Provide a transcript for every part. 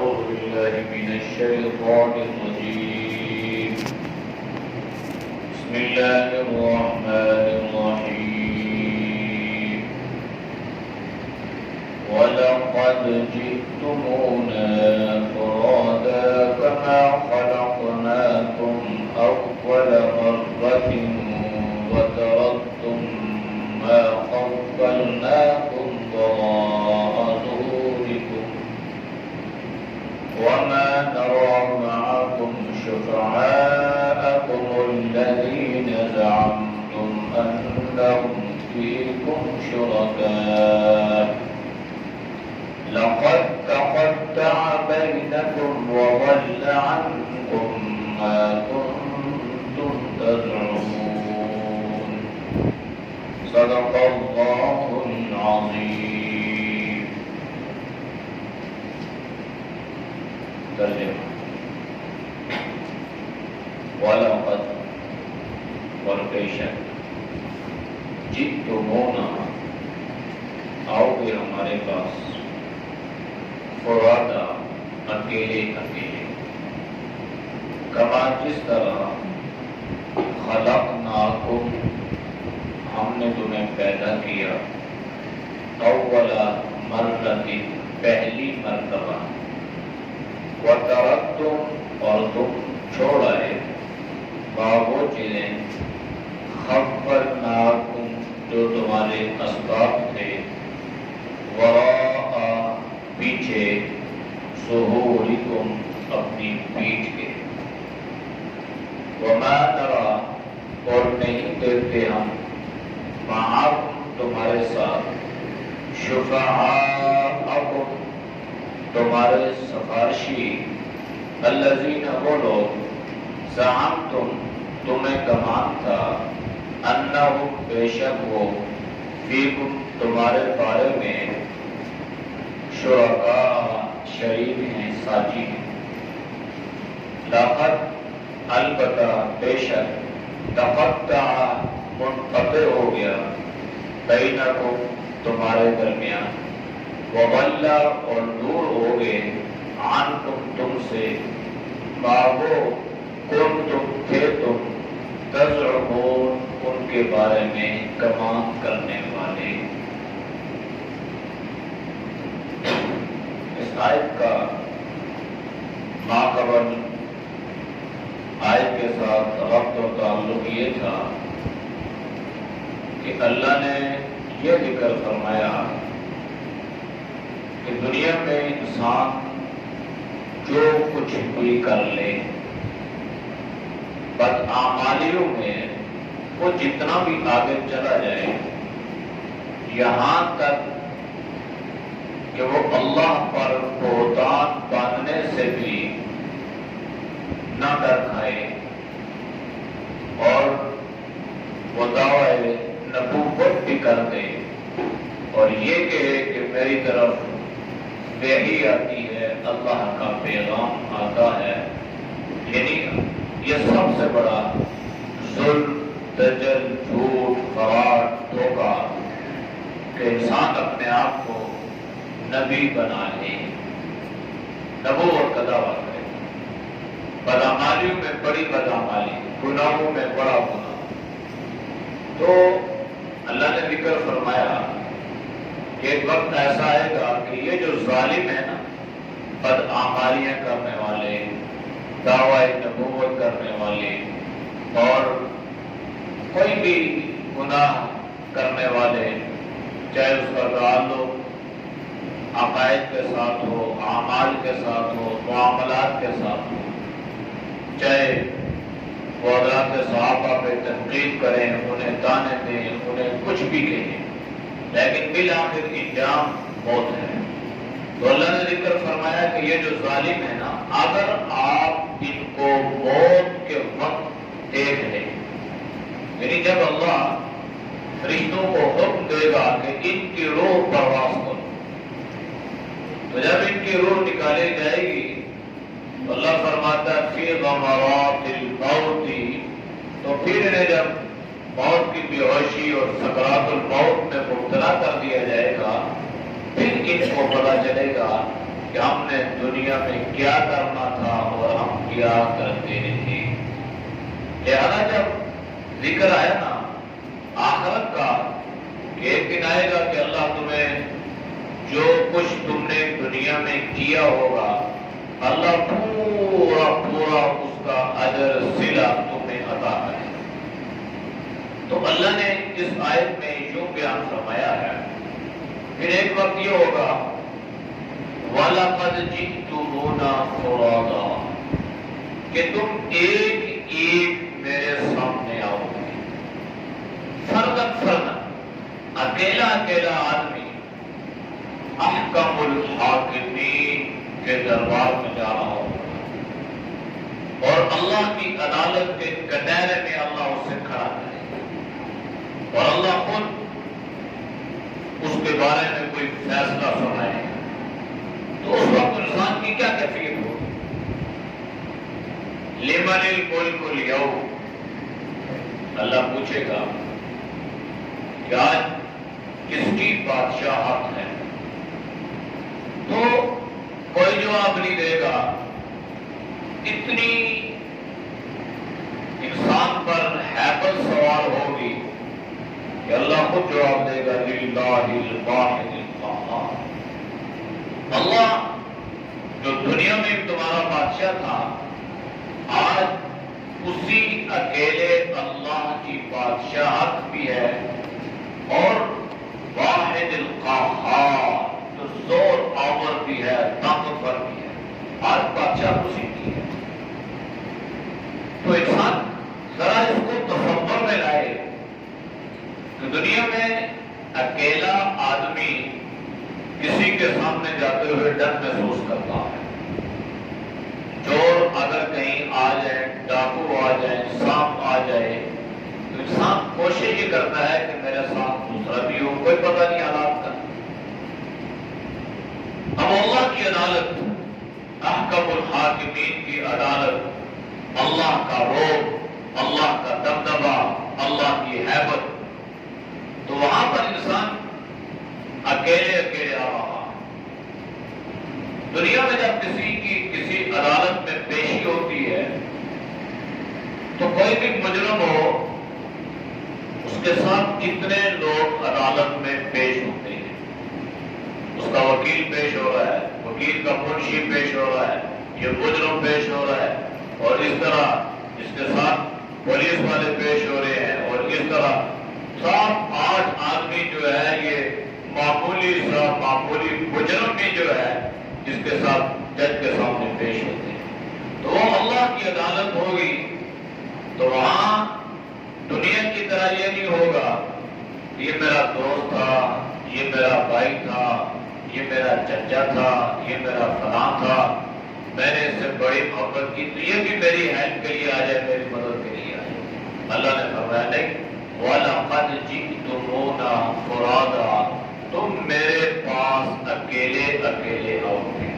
أعوذ بالله من الشيطان الرجيم. بسم الله الرحمن الرحيم. ولقد جئتمونا فرادا كما خلقناكم أول مرة وتركتم ما خولناكم وراء ظهوركم وما نرى معكم شفعاءكم الذين زعمتم أنهم فيكم شركاء لقد تقطع بينكم وضل عنكم ما كنتم تزعمون. صدق الله العظيم. ترجمہ وَلَقَدْ اور بے شک جئتمونا آؤ گے ہمارے پاس فرادا اکیلے اکیلے کما جس طرح خلقناکم ہم نے تمہیں پیدا کیا اول مرۃ پہلی مرتبہ وترکتم اور تم چھوڑ آئے وہ چیزیں خولناکم جو تمہارے اسباب تھے وراء پیچھے ظہورکم اپنی پیٹھ کے وما نرى اور نہیں دیکھتے ہم معاکم تمہارے ساتھ شفعاءکم تمہارے سفارشی الذین وہ لوگ زعمتم تمہیں گمان تھا انہم بے شک وہ فیکم تمہارے بارے میں شرکاء شریک ہیں ساتھی ہیں لقد البتہ بے شک تقطع منقطع ہو گیا بینکم تمہارے درمیان وضل اور دور ہو گئے عنکم تم سے ما وہ کنتم تھے تم تزعمون ان کے بارے میں گمان کرنے والے. اس آیت کا ماقبل آیت کے ساتھ ربط و تعلق یہ تھا کہ اللہ نے یہ ذکر فرمایا کہ دنیا میں انسان جو کچھ بھی کر لے بدعمالیوں میں وہ جتنا بھی آگے چلا جائے یہاں تک کہ وہ اللہ پر بہتان باندھنے سے بھی نہ ڈر کھائے اور وہ دعوی نبوت بھی کر دے اور یہ کہے کہ میری طرف وحی آتی ہے اللہ کا پیغام آتا ہے یعنی یہ سب سے بڑا ظلم دجل جھوٹ فراڈ دھوکہ کہ انسان اپنے آپ کو نبی بنا لے نبوت کا دعویٰ کرے بدعمالیوں میں بڑی بدعمالی گناہوں میں بڑا گناہ. تو اللہ نے ذکر فرمایا کہ ایک وقت ایسا آئے گا کہ یہ جو ظالم ہے نا بدعمالیاں کرنے والے دعوی نبوت کرنے والے اور کوئی بھی گناہ کرنے والے چاہے اس کا تعلق عقائد کے ساتھ ہو اعمال کے ساتھ ہو معاملات کے ساتھ ہو چاہے وہ حضرات صحابہ پہ تنقید کریں انہیں تانے دیں انہیں کچھ بھی کہیں لیکن بالآخر انجام موت ہے. تو اللہ نے ذکر فرمایا کہ یہ جو ظالم ہے نا اگر آپ ان کو موت کے وقت دیکھ لیں یعنی جب اللہ فرشتوں کو حکم دے گا کہ ان کی روح پرواز کرو تو جب ان کی روح نکالی جائے گی تو اللہ فرماتا ہے فی غمرات الموت تو پھر انہیں جب موت کی بے ہوشی اور سکرات الموت میں مبتلا کر دیا جائے گا پھر ان کو پتا چلے گا کہ ہم نے دنیا میں کیا کرنا تھا اور ہم کیا کرتے تھے۔ لہذا جب ذکر آیا نا آخرت کا کہ ایک دن آئے گا کہ اللہ تمہیں جو کچھ تم نے دنیا میں کیا ہوگا اللہ پورا پورا اس کا اجر صلہ تمہیں عطا کرے، تو اللہ نے اس آیت میں یوں بیان فرمایا ہے۔ پھر ایک وقت یہ ہوگا وَلَقَدْ جِئْتُمُونَا فُرَادًا، کہ تم ایک ایک میرے سامنے آؤ گے، فردن فردن، اکیلا اکیلا آدمی احکم الحاکمین کے دربار میں جا رہا ہوگا، اور اللہ کی عدالت کے کٹہرے میں اللہ اسے کھڑا کرے گا، اور اللہ خود اس کے بارے میں کوئی فیصلہ سنائے، تو اس وقت انسان کی کیا کیفیت ہوگی؟ لمن الملک اليوم، اللہ پوچھے گا کہ آج کس کی بادشاہت ہے؟ تو کوئی جواب نہیں دے گا، اتنی انسان پر ہیبت سوار ہوگی کہ اللہ خود جواب دے گا للہ الواحد القہار، اللہ جو دنیا میں تمہارا بادشاہ تھا آج اسی اکیلے اللہ کی بادشاہت بھی ہے، اور واحد القہار جو زور آور بھی ہے، طاقتور بھی ہے، آج بادشاہ اسی کی ہے۔ تو انسان ذرا اس کو تصور میں لائے کہ دنیا میں اکیلا آدمی کسی کے سامنے جاتے ہوئے ڈر محسوس کرتا ہے، چور اگر کہیں آ جائے، ڈاکو آ جائے، سانپ آ جائے، تو انسان کوشش یہ کرتا ہے کہ میرے ساتھ دوسرا بھی ہو، کوئی پتہ نہیں حالات کا۔ اب اللہ کی عدالت، احکم الحاکمین کی عدالت، اللہ کا رعب، اللہ کا دبدبہ، اللہ کی ہیبت، تو وہاں پر انسان اکیلے اکیلے آ رہا۔ دنیا میں جب کسی کی کسی عدالت میں پیشی ہوتی ہے تو کوئی بھی مجرم ہو اس کے ساتھ کتنے لوگ عدالت میں پیش ہوتے ہیں، اس کا وکیل پیش ہو رہا ہے، وکیل کا منشی پیش ہو رہا ہے، یہ مجرم پیش ہو رہا ہے، اور اس طرح اس کے ساتھ پولیس والے پیش ہو رہے ہیں، اور اس طرح 7-8 آدمی جو ہے یہ معمولی مجرم بھی جو ہے جس کے ساتھ جج کے سامنے پیش ہوتے ہیں، تو وہ اللہ کی عدالت ہوگی، تو وہاں دنیا کی طرح یہ نہیں ہوگا یہ میرا دوست تھا، یہ میرا بھائی تھا، یہ میرا چچا تھا، یہ میرا فلاں تھا، میں نے اس سے بڑی محبت کی تو یہ بھی میری ہیلپ کے لیے آ جائے، میری مدد کے لیے آ جائے۔ اللہ نے فرمایا نہیں، وَلَقَدْ جِئْتُمُونَا فُرَادًا، تم میرے پاس اکیلے اکیلے آؤ گے۔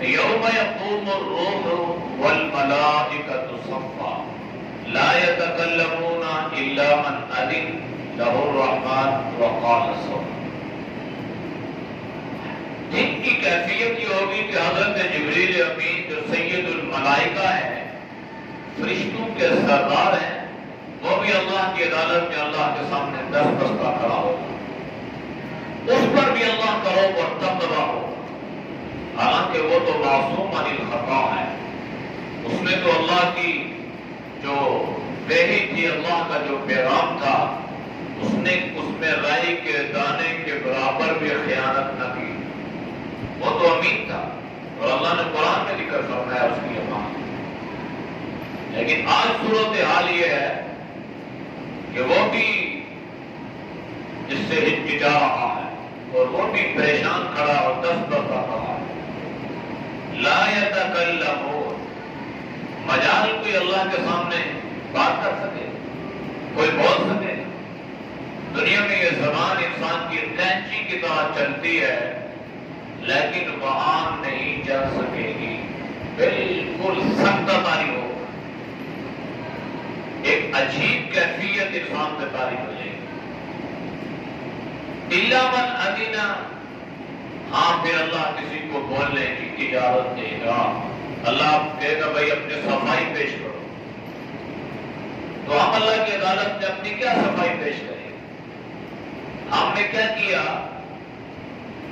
یوم یقوم الروح والملائکۃ صفا لا یتکلمون الا من اذن لہ الرحمن وقال صوابا۔ جن کی کیفیت یہ ہوگی کہ حضرت جبریل امین جو سید الملائکہ ہیں، فرشتوں کے سردار ہیں، وہ بھی اللہ کی عدالت میں اللہ کے سامنے دست بستہ کھڑا ہوگا، اس پر بھی اللہ کا روب اور دبدبہ ہو، حالانکہ وہ تو معصوم عن الخطا ہے، اس میں تو اللہ کی جو وحی تھی، اللہ کا جو پیغام تھا، اس نے اس میں رائی کے دانے کے برابر بھی خیانت نہ کی، وہ تو امین تھا، اور اللہ نے قرآن میں ذکر فرمایا اس کی امانت۔ لیکن آج صورتحال یہ ہے کہ وہ بھی جس سے ہچکچا رہا ہے، اور وہ بھی پریشان کھڑا اور دست بستہ کھڑا ہے۔ لا یتکلمون، مجال کوئی اللہ کے سامنے بات کر سکے، کوئی بول سکے؟ دنیا میں یہ زبان انسان کی کینچی کی طرح چلتی ہے، لیکن وہاں نہیں چل سکے گی، بالکل سخت تاری ہو، ایک عجیب کیفیت انسان میں تاری ہو جائے گی۔ الا من اذن ہاں پھر اللہ کسی کو بولنے کی اجازت دے گا، اللہ کہے گا بھائی اپنی صفائی پیش کرو، تو ہم اللہ کی عدالت میں اپنی کیا صفائی پیش کریں؟ ہم نے کیا کیا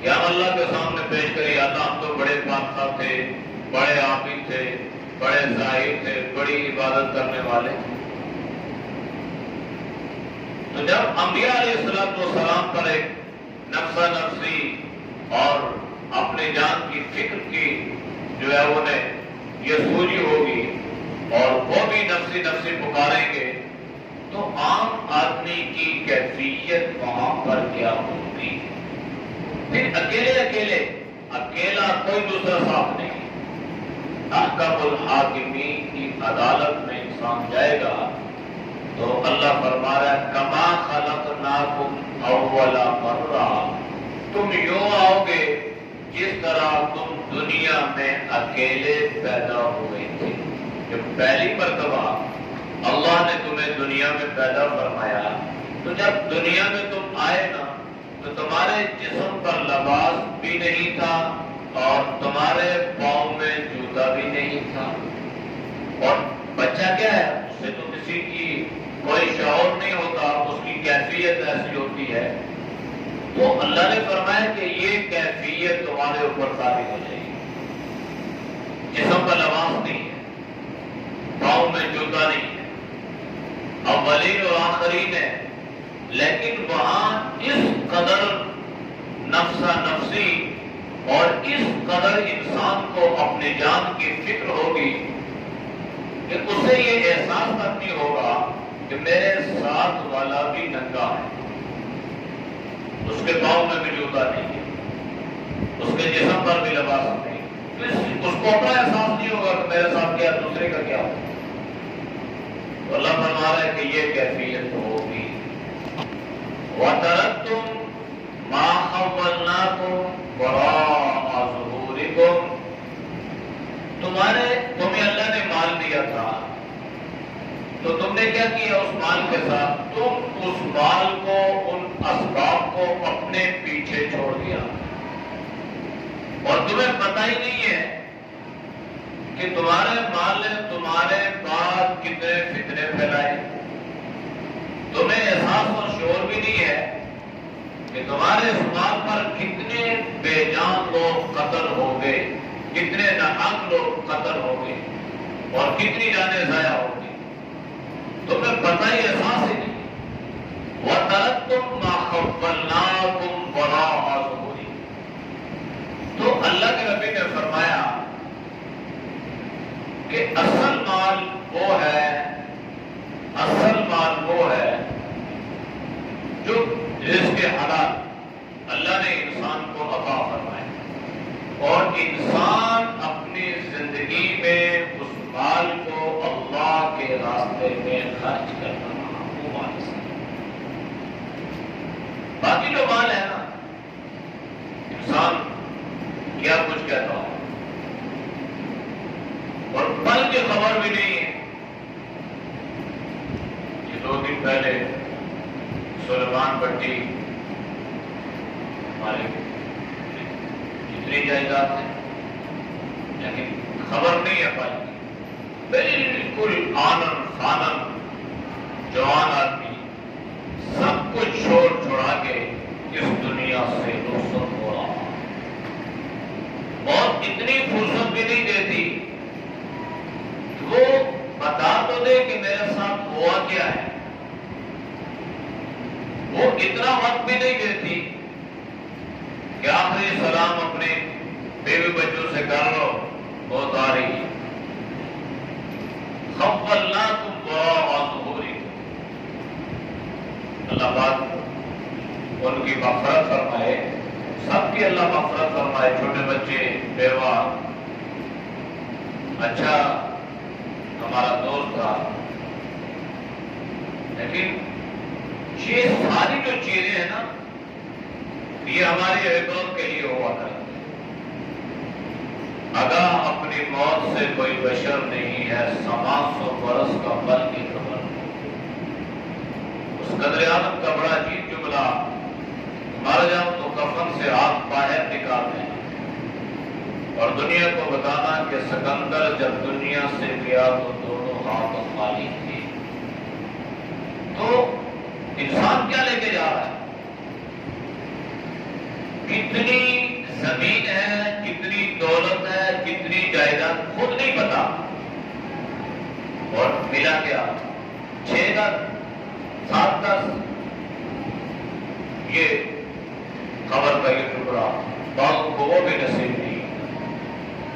کہ ہم اللہ کے سامنے پیش کریں؟ اللہ ہم تو بڑے بادشاہ تھے، بڑے عابد تھے، بڑے زاہد تھے، بڑی عبادت کرنے والے تھے۔ تو جب انبیاء علیہ السلام پر ایک نفسہ نفسی اور اپنے جان کی فکر کی جو ہے انہیں یہ سوجی ہوگی اور وہ بھی نفسی نفسی پکاریں گے، تو عام آدمی کی کیفیت وہاں پر کیا ہوگی؟ پھر اکیلا کوئی دوسرا ساتھ نہیں، احکم الحاکمین کی عدالت میں انسان جائے گا تو اللہ فرما رہا ہے کما خلقناکم اول مرہ، تم یوں آؤ گے جس طرح تم دنیا میں اکیلے پیدا ہوئے تھے۔ جب پہلی مرتبہ اللہ نے تمہیں دنیا میں پیدا فرمایا تو جب دنیا میں تم آئے نا تو تمہارے جسم پر لباس بھی نہیں تھا اور تمہارے پاؤں میں جوتا بھی نہیں تھا، اور بچہ کیا ہے اس سے تو کسی کی کوئی شعور نہیں ہوتا، اس کی کیفیت ایسی ہوتی ہے، تو اللہ نے فرمایا کہ یہ کیفیت تمہارے اوپر طاری ہو جائے گی، جسم پر لباس نہیں ہے، پاؤں میں جوتا نہیں ہے، اولین اور آخرین ہے، لیکن وہاں اس قدر نفسا نفسی اور اس قدر انسان کو اپنی جان کی فکر ہوگی کہ اسے یہ احساس تک نہیں ہوگا کہ میرے ساتھ والا بھی ننگا ہے، اس کے پاؤں میں بھی جوتا نہیں ہے، اس کے جسم پر بھی لباس نہیں، اس کو اپنا احساس نہیں ہوگا کہ میرے ساتھ کیا دوسرے کا کیا ہوگا۔ تو اللہ فرما رہا ہے کہ یہ کیفیت ہوگی۔ وَتَرَكْتُمْ مَا خَوَّلْنَاكُمْ وَرَاءَ ظُهُورِكُمْ، تمہیں اللہ نے مال دیا تھا تو تم نے کیا کیا اس مال کے ساتھ؟ تم اس مال کو، ان اسباب کو اپنے پیچھے چھوڑ دیا، اور تمہیں پتہ ہی نہیں ہے کہ تمہارے مال نے تمہارے بعد کتنے فتنے پھیلائے، تمہیں احساس اور شعور بھی نہیں ہے کہ تمہارے اس مال پر کتنے بے جان لوگ قتل ہو گئے، کتنے ناحق لوگ قتل ہو گئے اور کتنی جانیں ضائع ہو گئی، تمہیں پتہ ہی احساس ہی نہیں۔ وَتَرَكْتُمْ مَا خَوَّلْنَاكُمْ وَرَاءَ ظُهُورِكُمْ، تو اللہ کے نبی نے فرمایا کہ اصل مال وہ ہے جو رزق حلال اللہ نے انسان کو عطا فرمائے، اور انسان اپنی زندگی میں اس مال کو اللہ کے راستے میں خرچ کرنا، وہ مال سے باقی جو مال ہے نا، انسان کیا کچھ کہتا ہو اور پل کی خبر بھی نہیں ہے۔ یہ 2 دن پہلے سلیمان بٹی ہمارے جتنی جائیداد ہے لیکن خبر نہیں ہے پل کی، بالکل آنن فانن جوان آدمی سب کچھ چھوڑ چھوڑا کے اس دنیا سے رخصت ہو رہا، اور اتنی فرصت بھی نہیں دیتی وہ بتا تو دے کہ میرے ساتھ ہوا کیا ہے، وہ اتنا وقت بھی نہیں دیتی کہ آخری سلام اپنے بیوی بچوں سے کر لو، وہ تاری خَوَّلْنَاكُمْ وَرَاءَ ظُهُورِكُمْ، اللہ پاک ان کی مغفرت فرمائے، سب کی اللہ مغفرت فرمائے، چھوٹے بچے، بیوہ، اچھا ہمارا دوست تھا، لیکن یہ ساری جو چیزیں ہیں نا یہ ہماری عبرت کے لیے ہوا کرتی ہے۔ اگر اپنی موت سے کوئی بشر نہیں ہے، 700 برس کا پل کی خبر، اس قدر عالم کا بڑا عجیب جملہ مر جاؤں تو کفن سے ہاتھ باہر نکال دیں اور دنیا کو بتانا کہ سکندر جب دنیا سے گیا تو دونوں ہاتھ خالی تھے. تو انسان کیا لے کے جا رہا ہے؟ کتنی زمین ہے، کتنی دولت ہے، کتنی جائیداد خود نہیں پتا. اور ملا کیا؟ 6 10 7 10 یہ خبر کا یہ ٹکڑا. بعضوں کو وہ بھی نصیب نہیں،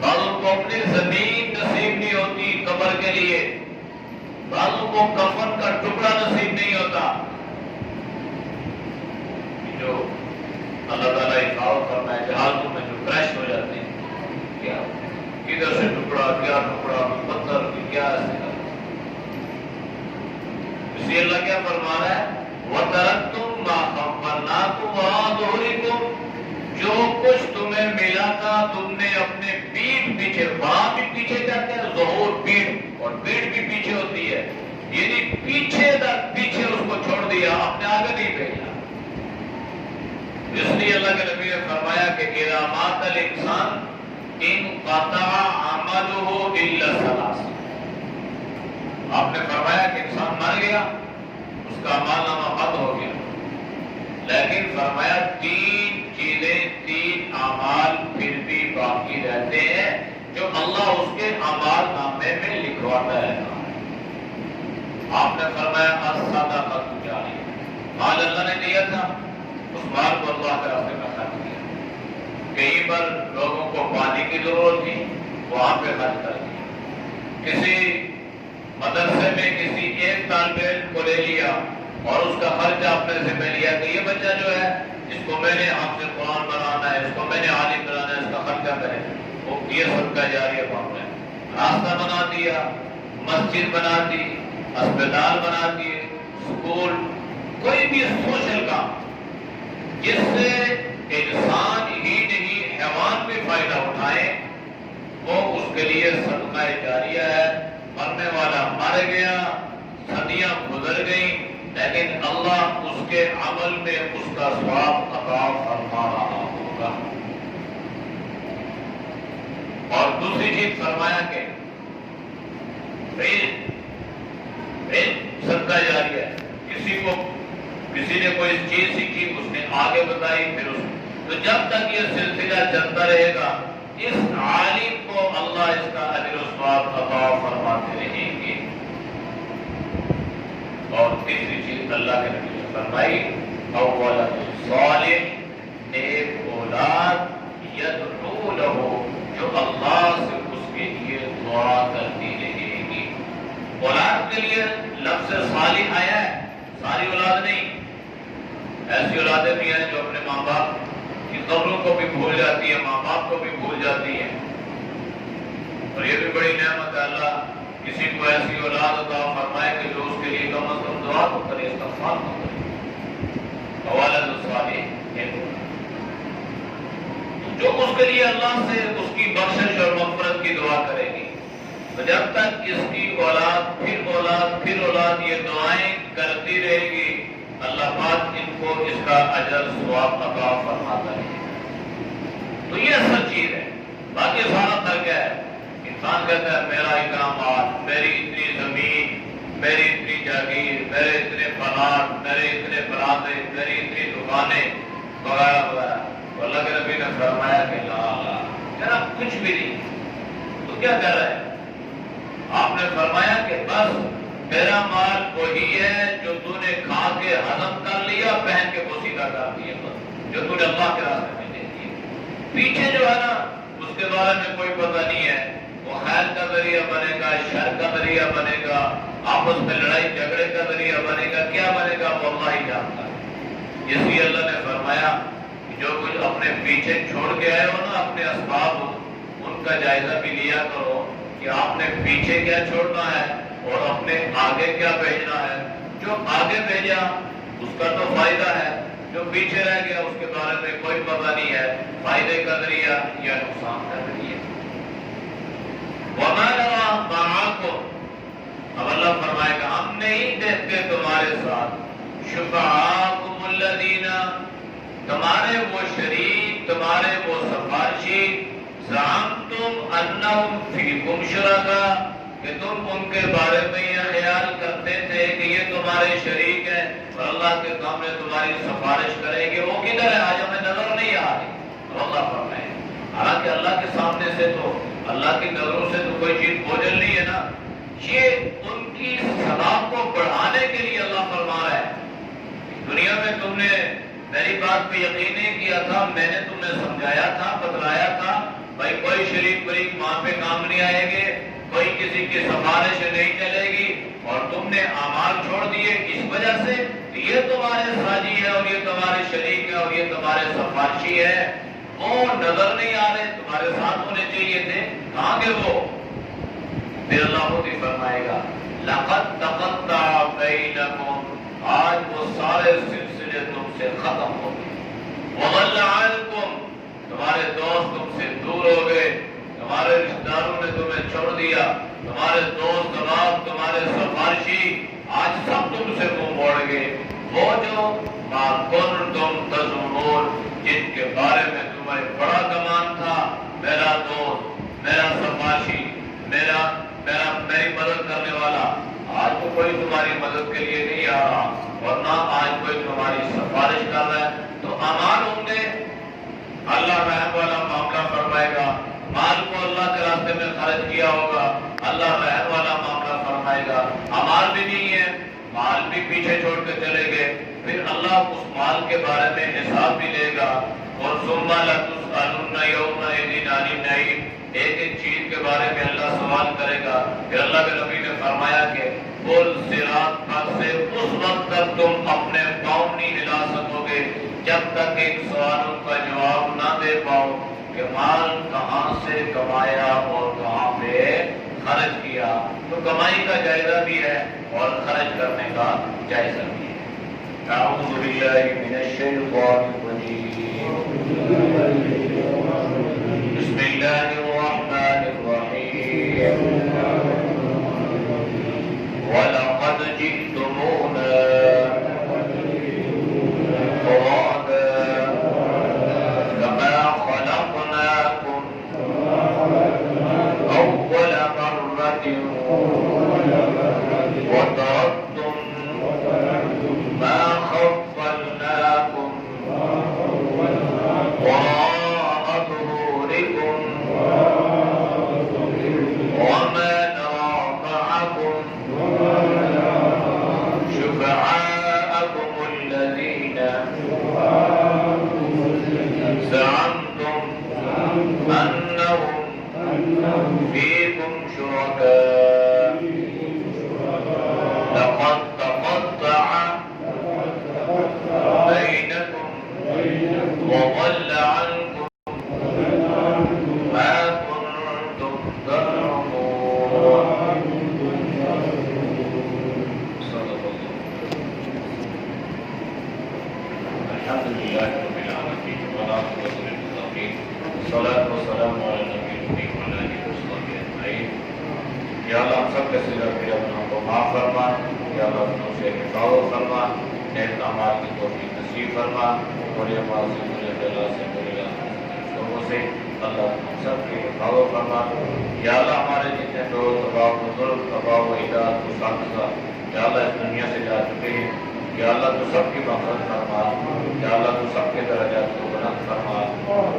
بعضوں کو اپنی زمین نصیب نہیں ہوتی قبر کے لیے، بعضوں کو کفن کا ٹکڑا نصیب نہیں ہوتا. جو اللہ تعالیٰ حفاظت کرنا ہے جہازوں میں جو کریش ہو جاتے ہیں، کیا کدھر سے ٹکڑا، کیا ٹکڑا، پتھر کیا ایسے کرتا. اس لیے اللہ کیا فرما رہا ہے؟ وَتَرَكْتُمْ مَا خَوَّلْنَاكُمْ وَرَاءَ ظُهُورِكُمْ. جو کچھ تمہیں ملا تھا تم نے اپنے پیٹھ پیچھے، وہاں بھی پیچھے جاتے ہیں ظہور پیٹھ، اور پیٹھ بھی پیچھے ہوتی ہے، یعنی پیچھے تک پیچھے اس کو چھوڑ دیا، اپنے آگے نہیں بھیجا. اس لیے اللہ کے نبی نے فرمایا کہ اذا مات الانسان انقطع عمله الا ثلاث. آپ نے فرمایا کہ انسان مر گیا، اس کا اعمال نامہ بند ہو گیا، لیکن فرمایا 3 چیزیں، 3 اعمال پھر بھی باقی رہتے ہیں جو اللہ اس کے اعمال نامے میں لکھواتا ہے. آپ نے فرمایا الصدقۃ جاریہ. مال اللہ نے دیا تھا، اس مال کو اللہ کے راستے میں خرچ کیا. کہیں پر لوگوں کو پانی کی ضرورت تھی، وہاں پہ خرچ کر دیا. کسی مدرسے میں کسی ایک طالب علم کو لے لیا اور اس کا خرچ آپ نے ذمہ لیا کہ یہ بچہ جو ہے اس کو میں نے حافظ قرآن بنانا ہے، اس کو میں نے عالم بنانا ہے، اس کا خرچہ کرے. وہ یہ صدقہ جاریہ کام ہے. راستہ بنا دیا، مسجد بنا دی، اسپتال بنا دیے، اسکول، کوئی بھی سوشل کام جس سے انسان ہی نہیں حیوان بھی فائدہ اٹھائے، وہ اس کے لیے صدقہ جاریہ ہے. مرنے والا مر گیا، صدیاں گزر گئیں، لیکن اللہ اس کے عمل میں اس کا ثواب عطا فرما رہا ہوگا. اور دوسری چیز فرمایا کہ صدقہ جاریہ ہے. کسی نے کوئی چیز سیکھی، اس نے آگے بتائی، پھر اس تو جب تک یہ سلسلہ چلتا رہے گا اس عالم کو اللہ اس کا اجر و ثواب عطا فرماتے رہیں گے. اور تیسری چیز اللہ کے نبی نے فرمائی اولاد صالح، ایک اولاد یدعو لہ، جو اللہ سے اس کے لیے دعا کرتی رہے گی. اولاد کے لیے لفظ صالح آیا ہے، ساری اولاد نہیں. ایسی اولادیں بھی ہیں جو اپنے ماں باپ کی قبروں کو بھی بھول جاتی ہیں، ماں باپ کو بھی بھول جاتی ہیں. اور یہ بھی بڑی نعمت ہے، اللہ کسی کو ایسی اولاد عطا فرمائے کہ جو اس کے لیے کم از کم دعا تو کرے، استغفار تو کرے. اولاد صالح، جو اس کے لیے اللہ سے اس کی بخشش اور مغفرت کی دعا کرے گی. تو جب تک اس کی اولاد پھر اولاد پھر اولاد یہ دعائیں کرتی رہے گی، اللہ پاک ان کو اس کا اجر ثواب عطا فرماتا ہے. تو یہ اصل چیز ہے. باقی سارا فرق ہے. انسان کہتا ہے میرا اکرامات، میری اتنی زمین، میری اتنی جاگیر، میرے اتنے پلاٹ، میرے اتنے برادے، میری اتنی دکانیں وغیرہ وغیرہ. تو اللہ کے نبی نے فرمایا کہ لا لا جناب کچھ بھی نہیں. تو کیا کہہ رہا ہے؟ آپ نے فرمایا کہ بس میرا مال وہی ہے جو تو نے کھا کے ہضم کر لیا، پہن کے بوسیدہ کر دیا، بس جو تو نے اللہ کے راستے میں دے دیا. پیچھے جو ہے نا اس کے بارے میں کوئی پتہ نہیں ہے. وہ خیر کا ذریعہ بنے گا، شر کا ذریعہ بنے گا، آپس میں لڑائی جھگڑے کا ذریعہ بنے گا، کیا بنے گا وہ اللہ ہی جانتا ہے. اس لیے اللہ نے فرمایا جو کچھ اپنے پیچھے چھوڑ کے آئے ہو نا، اپنے اسباب، ان کا جائزہ بھی لیا کرو کہ آپ نے پیچھے کیا چھوڑنا ہے اور اپنے آگے کیا بھیجنا ہے. جو آگے بھیجا اس کا تو فائدہ ہے، جو پیچھے رہ گیا اس کے بارے میں کوئی پتہ نہیں ہے فائدے کا ذریعہ یا نقصان کا ذریعہ. وَمَا نَرَىٰ مَعَكُمْ، اب اللہ فرمائے گا ہم نہیں دیکھتے تمہارے ساتھ شُفَعَاءَكُمُ الَّذِينَ تمہارے وہ شریک، تمہارے وہ سفارشی، زعمتم انہم فیکم شرکا، کہ تم ان کے بارے میں یہ خیال کرتے تھے کہ یہ تمہارے شریک ہیں اور اللہ کے سامنے تمہاری سفارش کریں گے، وہ کدھر ہے؟ آج ہمیں نظر نہیں آ رہی۔ اللہ فرمائے حالانکہ اللہ کے سامنے سے تو، اللہ کی نظروں سے تو کوئی چیز بوجھل نہیں ہے نا۔ یہ ان کی ثواب کو بڑھانے کے لیے اللہ فرما رہا ہے۔ دنیا میں تم نے میری بات پہ یقین نہیں کیا تھا، میں نے تمہیں سمجھایا تھا، بتلایا تھا، بھائی کوئی شریک بریک وہاں پہ کام نہیں آئے گے، کوئی کسی کی سفارش نہیں چلے گی، اور تم نے اعمال چھوڑ دیے اس وجہ سے یہ تمہارے ساجی ہے اور یہ تمہارے شریک ہے اور یہ تمہارے سفارشی ہے، وہ نظر نہیں آ رہے، تمہارے ساتھ ہونے چاہیے تھے، کہاں گے وہ؟ پھر اللہ خود ہی فرمائے گا لقد تقطع بینکم، آج وہ سارے سلسلے تم سے ختم ہو گئے، وضل عنکم، تمہارے دوست تم سے دور ہو گئے، تمہارے رشتہ داروں نے تمہیں چھوڑ دیا، تمہارے دوست احباب، تمہارے سفارشی آج سب تم سے منہ موڑ گئے، وہ جو ما کنتم تظنون، جن کے بارے میں تمہیں بڑا گمان تھا، میرا دوست، میرا سفارشی، میری مدد کرنے والا، آج تو کوئی تمہاری مدد کے لیے نہیں آ رہا، ورنہ آج کوئی تمہاری سفارش کر رہا ہے، تو امان ہوں گے۔ اللہ رحم والا معاملہ فرمائے گا، مال کو اللہ کے راستے میں خرچ کیا ہوگا، اللہ رحم والا معاملہ فرمائے گا، امال بھی نہیں ہے، مال بھی پیچھے چھوڑ کے چلے گئے، پھر اللہ اس مال کے بارے میں حساب بھی لے گا، اور ثم لتسألن یومئذ عن النعیم، ایک ایک چیز کے بارے میں اللہ سوال کرے گا۔ پھر اللہ کے نبی نے فرمایا کہ قل صراط پر سے اس وقت تک تم اپنے پاؤں نہیں ہلا سکو گے جب تک ان سوالوں کا جواب نہ دے پاؤ کہ مال کہاں سے کمایا اور کہاں پہ خرچ کیا، تو کمائی کا جائزہ بھی ہے اور خرچ کرنے کا جائزہ بھی ہے۔ اعوذ باللہ من الشیطان الرجیم، بسم اللہ الرحمن الرحیم، وَلَقَدْ جِئْتُمُونَا فُرَادًا كَمَا خَلَقْنَاكُمْ أَوَّلَ مَرَّةٍ وَتَرَكْتُمْ مَا خَوَّلْنَاكُمْ وَرَاءَ ظُهُورِكُمْ وَمَا نَرَىٰ مَعَكُمْ شُفَعَاءَكُمُ الَّذِينَ زَعَمْتُمْ أَنَّهُمْ فِيكُمْ شُرَكَاءُ لَقَدْ تَقَطَّعَ بَيْنَكُمْ وَضَلَّ عَنكُمْ مَا كُنتُمْ تَزْعُمُونَ۔ الحمد لله رب العالمين والعاقبة للمتقين والصلاة والسلام على النبي الأمي وعلى آله وصحبه أجمعين۔ یا اللہ ہم سب کے صغیر کبیرہ گناہوں کو معاف فرما، یا اللہ ہم سے حفاظت فرما، نیک اعمال کی توفیق نصیب فرما، برے اعمال سے، برے خیالات سے، برے لوگوں سے اللہ ہم سب کی حفاظت فرما۔ یا اللہ ہمارے جتنے دوست احباب بزرگ احباب و اجداد اساتذہ یا اللہ اس دنیا سے جا چکے ہیں، یا اللہ تو سب کی مغفرت فرما، یا اللہ تو سب کے درجات کو بلند فرما،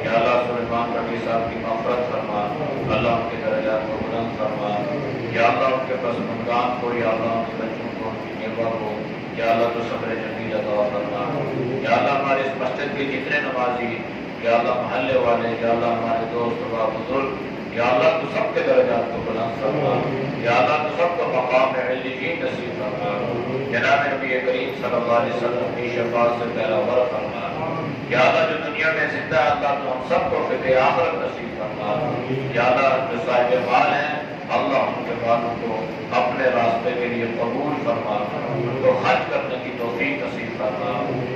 یا اللہ سلیمان ربی صاحب کی مغفرت فرما، اللہ ان کے درجات کو بلند فرما، یا اللہ ان کے پسماندگان کو، یا اللہ ان کے بچوں کو، ان کی نیبا کو، یا اللہ تو صبر جمیل عطا فرما، یا اللہ ہمارے اس مسجد کے جتنے نمازی، یا اللہ محلے والے، یا اللہ ہمارے دوست و بزرگ، یا اللہ تو سب کے درجات کو بلند فرما، یا اللہ تو سب کو مقام علیین نصیب فرما، جناب نبی کریم صلی اللہ علیہ وسلم کی شفاعت سے پہلا ورث فرما، یا اللہ جو دنیا میں زندہ ہے اللہ تو ہم سب کو فکر آخرت نصیب فرما، یا اللہ جو صاحب مال ہیں اللہ ان کے مالوں کو اپنے راستے کے لیے قبول فرما، ان کو خرچ کرنے کی توفیق نصیب فرما،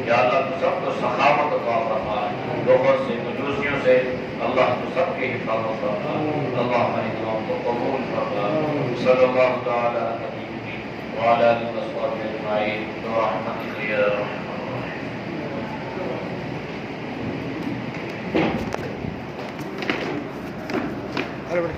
یا اللہ تو سب کو سخاوت عطا فرما، لوگوں سے کنجوسیوں سے اللہ تو سب کی حفاظت فرما، اللہ ہماری دعاؤں کو قبول فرما، صلی اللہ تعالی علیہ وعلى آله وصحبه أجمعين برحمتك يا أرحم الراحمين۔ ارے بڑے